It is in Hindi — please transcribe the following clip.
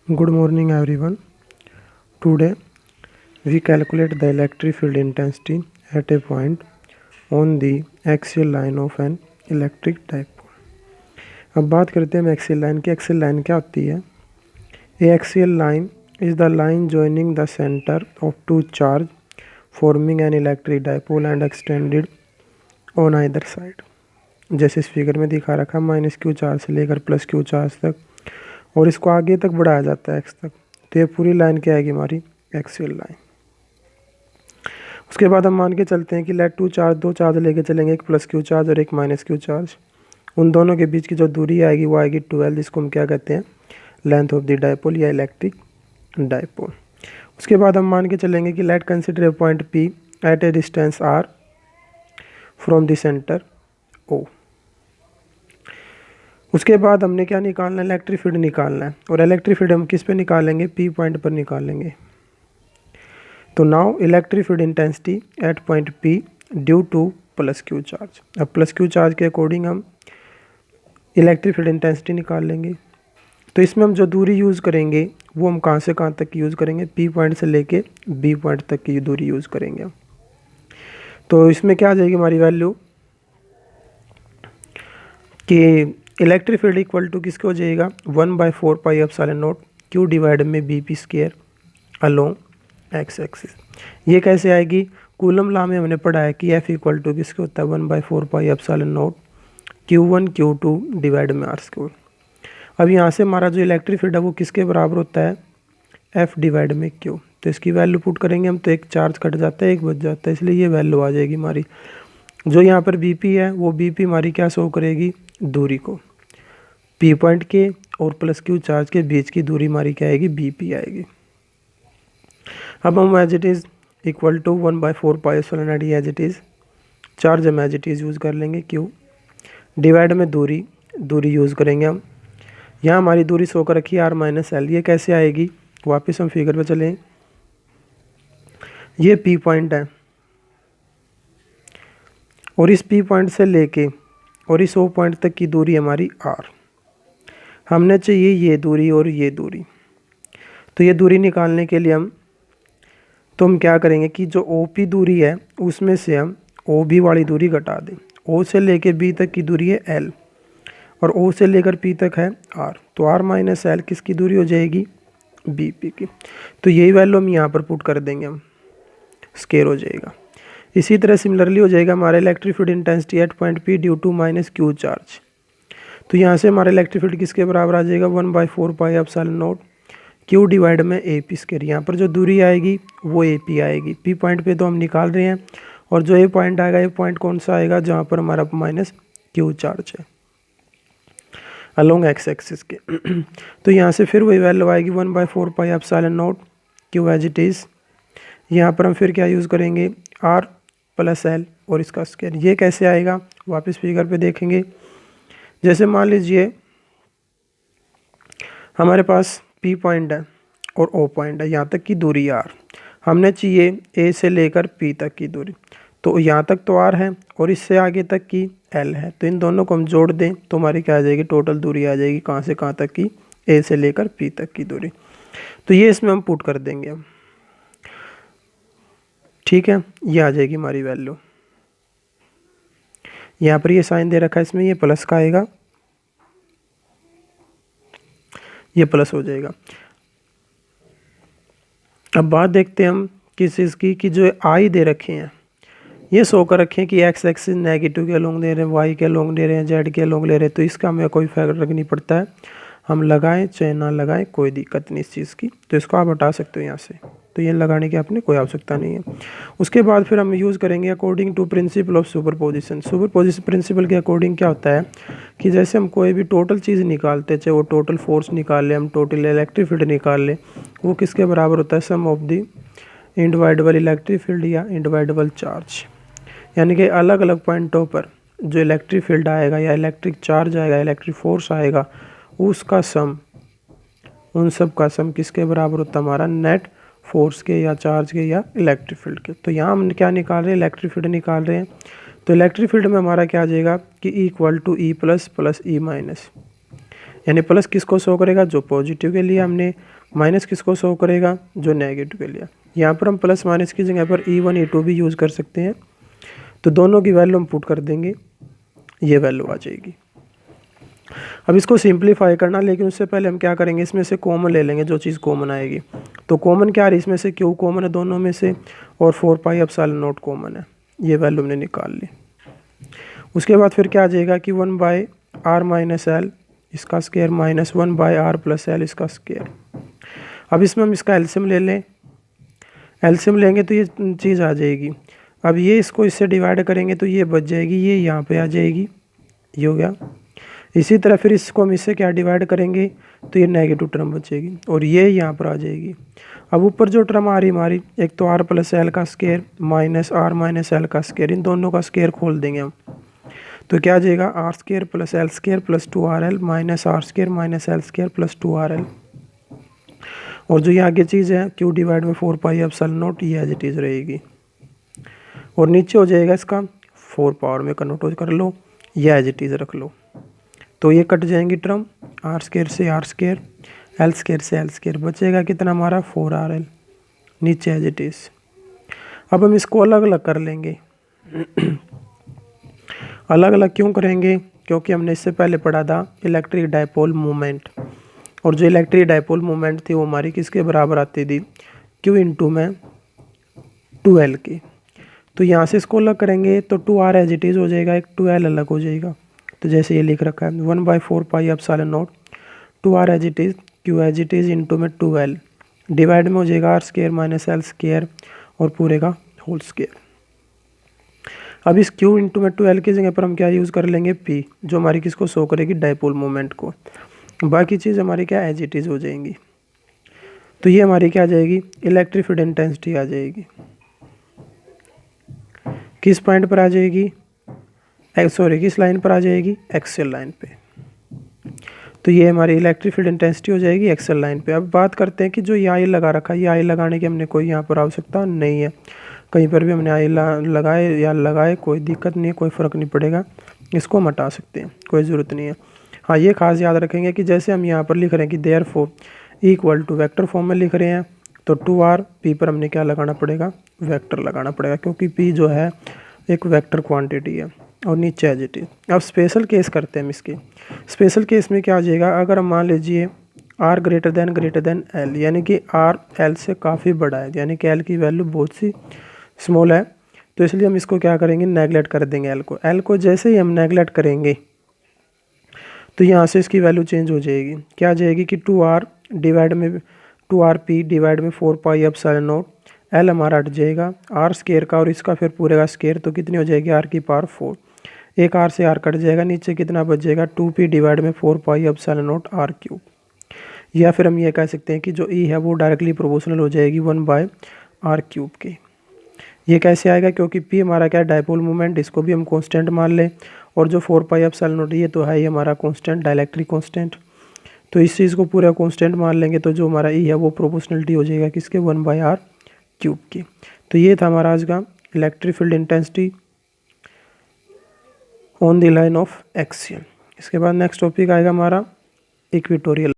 Good morning everyone. Today we calculate the electric field intensity at a point on the axial line of an electric dipole. अब बात करते हैं हम एक्सियल लाइन की। एक्सियल लाइन क्या होती है? A axial line is the line joining the center of two charge forming an electric dipole and extended on either side. जैसे इस फिगर में दिखा रखा माइनस क्यू चार्ज से लेकर प्लस क्यू चार्ज तक, और इसको आगे तक बढ़ाया जाता है एक्स तक। तो ये पूरी लाइन क्या आएगी हमारी? Axial line. उसके बाद हम मान के चलते हैं कि लेट टू चार्ज, दो चार्ज लेके चलेंगे, एक प्लस क्यू चार्ज और एक माइनस क्यू चार्ज। उन दोनों के बीच की जो दूरी आएगी वो आएगी 12, जिसको हम क्या कहते हैं? लेंथ ऑफ द डाइपोल या इलेक्ट्रिक डाइपोल। उसके बाद हम मान के चलेंगे कि let consider a point P at a distance R from the centre O. उसके बाद हमने क्या निकालना है? इलेक्ट्रिक फील्ड निकालना है। और इलेक्ट्रिक फील्ड हम किस पे निकालेंगे? पी पॉइंट पर निकालेंगे। तो now electric field intensity at point P due two plus Q charge. अब प्लस क्यू चार्ज के अकॉर्डिंग हम इलेक्ट्रिक फील्ड इंटेंसिटी निकाल लेंगे। तो इसमें हम जो दूरी यूज़ करेंगे वो हम कहाँ से कहाँ तक की यूज़ करेंगे? पी पॉइंट से लेके बी पॉइंट तक की दूरी यूज़ करेंगे। तो इसमें क्या आ जाएगी हमारी वैल्यू कि इलेक्ट्रिक फील्ड इक्वल टू किसके हो जाएगा? 1/4 pi epsilon naught q divide में b p square along x axis. ये कैसे आएगी? कूलम लॉ में हमने पढ़ा है कि एफ इक्वल टू किसके होता है? 1/4 pi epsilon not Q1 Q2 divide में आर स्क्वायर। अब यहाँ से हमारा जो इलेक्ट्रिक फील्ड है वो किसके बराबर होता है? एफ डिवाइड में क्यू। तो इसकी वैल्यू पुट करेंगे हम, तो एक चार्ज कट जाता है, एक बच जाता है, इसलिए ये वैल्यू आ जाएगी हमारी। जो यहाँ पर बी पी है वो बी पी हमारी क्या शो करेगी? दूरी को। पी पॉइंट के और प्लस क्यू चार्ज के बीच की दूरी हमारी क्या आएगी? बी पी आएगी। अब हम as it is equal to 1/4 pi epsilon naught as it is, charge हम एज इट इज़ यूज़ कर लेंगे क्यू, डिवाइड में दूरी यूज़ करेंगे हम। यहाँ हमारी दूरी शो कर रखी है आर माइनस एल। ये कैसे आएगी? वापस हम फिगर पे चलें। ये पी पॉइंट है और इस पी पॉइंट से लेके और इस ओ पॉइंट तक की दूरी हमारी आर। हमने चाहिए ये दूरी और ये दूरी। तो ये दूरी निकालने के लिए हम क्या करेंगे कि जो ओ पी दूरी है उसमें से हम ओ बी वाली दूरी घटा दें। ओ से लेकर बी तक की दूरी है एल और ओ से लेकर पी तक है आर। तो आर माइनस एल किसकी दूरी हो जाएगी? बी पी की। तो यही वैल्यू हम यहाँ पर पुट कर देंगे, हम स्केयर हो जाएगा। इसी तरह सिमिलरली हो जाएगा हमारा electric field intensity at point P due to minus Q charge. तो यहाँ से हमारा इलेक्ट्रिक फील्ड किसके बराबर आ जाएगा? 1/4 pi epsilon naught q divide में ए पी स्क्वायर। यहाँ पर जो दूरी आएगी वो ए पी आएगी। पी पॉइंट पे तो हम निकाल रहे हैं, और जो ए पॉइंट आएगा, ये पॉइंट कौन सा आएगा? जहाँ पर हमारा माइनस क्यू चार्ज है अलोंग एक्स एक्सिस के। तो यहाँ से फिर वही वैल्यू आएगी 1/4 pi epsilon naught Q as it is. यहाँ पर हम फिर क्या यूज़ करेंगे? आर प्लस एल और इसका स्क्वायर। ये कैसे आएगा? वापस फिगर पे देखेंगे। जैसे मान लीजिए हमारे पास पी पॉइंट है और ओ पॉइंट है, यहाँ तक की दूरी आर। हमने चाहिए ए से लेकर पी तक की दूरी। तो यहाँ तक तो आर है और इससे आगे तक की एल है। तो इन दोनों को हम जोड़ दें तो हमारी क्या आ जाएगी? टोटल दूरी आ जाएगी कहाँ से कहाँ तक की? ए से लेकर पी तक की दूरी। तो ये इसमें हम पुट कर देंगे हम, ठीक है। ये आ जाएगी हमारी वैल्यू। यहाँ पर ये साइन दे रखा है, इसमें ये प्लस का आएगा, ये प्लस हो जाएगा। अब बात देखते हैं हम किस चीज़ की, कि जो आई दे रखे हैं ये शो कर रखे हैं कि एक्स एक्सिस नेगेटिव के अलोंग दे रहे हैं, वाई के अलोंग दे रहे हैं, जेड के अलोंग ले रहे हैं। तो इसका हमें कोई फर्क नहीं पड़ता है, हम लगाएं चाहे ना लगाएं कोई दिक्कत नहीं इस चीज़ की। तो इसको आप हटा सकते हो यहाँ से, तो ये लगाने की आपने कोई आवश्यकता नहीं है। उसके बाद फिर हम यूज़ करेंगे according to principle of superposition. Superposition principle के अकॉर्डिंग क्या होता है कि जैसे हम कोई भी टोटल चीज़ निकालते हैं, चाहे वो टोटल फोर्स निकाल लें, हम टोटल इलेक्ट्रिक फील्ड निकाल लें, वो किसके बराबर होता है? सम ऑफ द इंडिवाइडेबल इलेक्ट्रिक फील्ड या इंडिवाइडेबल चार्ज। यानी कि अलग अलग पॉइंटों पर जो इलेक्ट्रिक फील्ड आएगा या इलेक्ट्रिक चार्ज आएगा, इलेक्ट्रिक फोर्स आएगा, उसका सम, उन सब का सम किसके बराबर होता है? हमारा नेट फोर्स के या चार्ज के या इलेक्ट्रिक फील्ड के। तो यहाँ हम क्या निकाल रहे हैं? इलेक्ट्रिक फील्ड निकाल रहे हैं। तो इलेक्ट्रिक फील्ड में हमारा क्या आ जाएगा कि equal to E plus plus E minus, यानी प्लस किसको शो करेगा, जो पॉजिटिव के लिए हमने, माइनस किसको शो करेगा, जो नेगेटिव के लिए। यहाँ पर हम प्लस माइनस की जगह पर E1 E2 भी यूज़ कर सकते हैं। तो दोनों की वैल्यू हम पुट कर देंगे, ये वैल्यू आ जाएगी। अब इसको सिंप्लीफाई करना, लेकिन उससे पहले हम क्या करेंगे, इसमें से कॉमन ले लेंगे, जो चीज़ कॉमन आएगी। तो कॉमन क्या है, इसमें से Q कॉमन है दोनों में से, और 4 पाई एप्सिलॉन नॉट कॉमन है। ये वैल्यू हमने निकाल ली। उसके बाद फिर क्या आ जाएगा कि 1 बाय आर माइनस एल इसका square minus 1 by R plus L इसका स्क्वायर। अब इसमें हम इसका एलसीएम ले लें, एलसीएम लेंगे तो ये चीज़ आ जाएगी। अब ये इसको इससे डिवाइड करेंगे तो ये बच जाएगी, ये यहाँ पे आ जाएगी, ये हो गया। इसी तरह फिर इसको हम इससे क्या डिवाइड करेंगे तो ये नेगेटिव टर्म बचेगी, और ये यहाँ पर आ जाएगी। अब ऊपर जो टर्म आ रही हमारी, एक तो आर प्लस एल का square minus R minus L का स्क्वायर, इन दोनों का स्क्वायर खोल देंगे हम। तो क्या आ जाएगा, R square plus L square plus 2RL minus R square minus L square plus 2RL। और जो ये आगे चीज़ है Q डिवाइड में 4 पाई एप्सिलॉन नॉट, ये एज इट इज़ रहेगी। और नीचे हो जाएगा इसका 4 पावर में कन्वर्ट कर लो, या एज इट इज़ रख लो। तो ये कट जाएंगी टर्म, आर स्क्वायर से आर स्क्वायर, एल स्क्वायर से एल स्क्वायर, बचेगा कितना हमारा 4RL, नीचे एज इट इज़। अब हम इसको अलग अलग कर लेंगे। अलग अलग क्यों करेंगे, क्योंकि हमने इससे पहले पढ़ा था इलेक्ट्रिक डायपोल मोमेंट, और जो इलेक्ट्रिक डायपोल मोमेंट थी वो हमारी किसके बराबर आती थी, Q इंटू में 2L की। तो यहाँ से इसको अलग करेंगे तो 2R एज इट इज़ हो जाएगा, एक 2L अलग हो जाएगा। तो जैसे ये लिख रखा है 1/4 pi epsilon naught 2R as it is Q as it is into में 2L डिवाइड में हो जाएगा R square minus L square और पूरे का होल स्क्वायर। अब इस Q इंटू में 2L की जगह पर हम क्या यूज़ कर लेंगे, P, जो हमारी किसको शो करेगी, डायपोल मोमेंट को। बाकी चीज़ हमारी क्या एज इट इज़ हो जाएंगी। तो ये हमारी क्या आ जाएगी, इलेक्ट्रिक फील्ड इंटेंसिटी आ जाएगी। किस पॉइंट पर आ जाएगी, किस लाइन पर आ जाएगी, एक्सियल लाइन पे। तो ये हमारी इलेक्ट्रिक फील्ड इंटेंसिटी हो जाएगी एक्सियल लाइन पे। अब बात करते हैं कि जो ये आई लगा रखा है, ये आई लगाने की हमने कोई यहाँ पर आवश्यकता नहीं है। कहीं पर भी हमने आई लगाए या लगाए कोई दिक्कत नहीं है, कोई फ़र्क नहीं पड़ेगा, इसको हम हटा सकते हैं, कोई ज़रूरत नहीं है। हाँ, ये खास याद रखेंगे कि जैसे हम यहाँ पर लिख रहे हैं कि therefore equal to vector form में लिख रहे हैं, तो 2R P पर हमने क्या लगाना पड़ेगा, वेक्टर लगाना पड़ेगा, क्योंकि P जो है एक वेक्टर क्वांटिटी है। और नीचे एज इट इज़। अब स्पेशल केस करते हैं हम इसके। स्पेशल केस में क्या आ जाएगा, अगर हम मान लीजिए R ग्रेटर देन L, यानी कि R L से काफ़ी बड़ा है, यानी कि L की वैल्यू बहुत सी स्मॉल है, तो इसलिए हम इसको क्या करेंगे, नेगलेक्ट कर देंगे L को जैसे ही हम नेगलेक्ट करेंगे तो यहाँ से इसकी वैल्यू चेंज हो जाएगी। क्या आ जाएगी कि 2R डिवाइड में 2RP डिवाइड में 4 पाई एप्सिलॉन नॉट, L हमारा हट जाएगा R स्क्वायर का और इसका फिर पूरे का स्क्वायर, तो कितनी हो जाएगी R की पावर 4। एक R से R कट जाएगा, नीचे कितना बच जाएगा 2P डिवाइड में 4 पाई एप्सिलॉन नॉट R क्यूब। या फिर हम ये कह सकते हैं कि जो E है वो डायरेक्टली प्रोपोर्शनल हो जाएगी 1/R क्यूब के। ये कैसे आएगा, क्योंकि P हमारा क्या है, डायपोल मोमेंट, इसको भी हम कांस्टेंट मान लें, और जो 4 पाई एप्सिलॉन नॉट ये तो है ही हमारा कांस्टेंट, डाइलेक्ट्रिक कांस्टेंट। तो इस चीज़ को पूरा कांस्टेंट मान लेंगे तो जो हमारा E है वो प्रोपोर्शनलिटी हो जाएगा किसके, 1/R क्यूब की। तो ये था हमारा आज का electric field intensity on the line of axial. इसके बाद नेक्स्ट टॉपिक आएगा हमारा इक्वेटोरियल।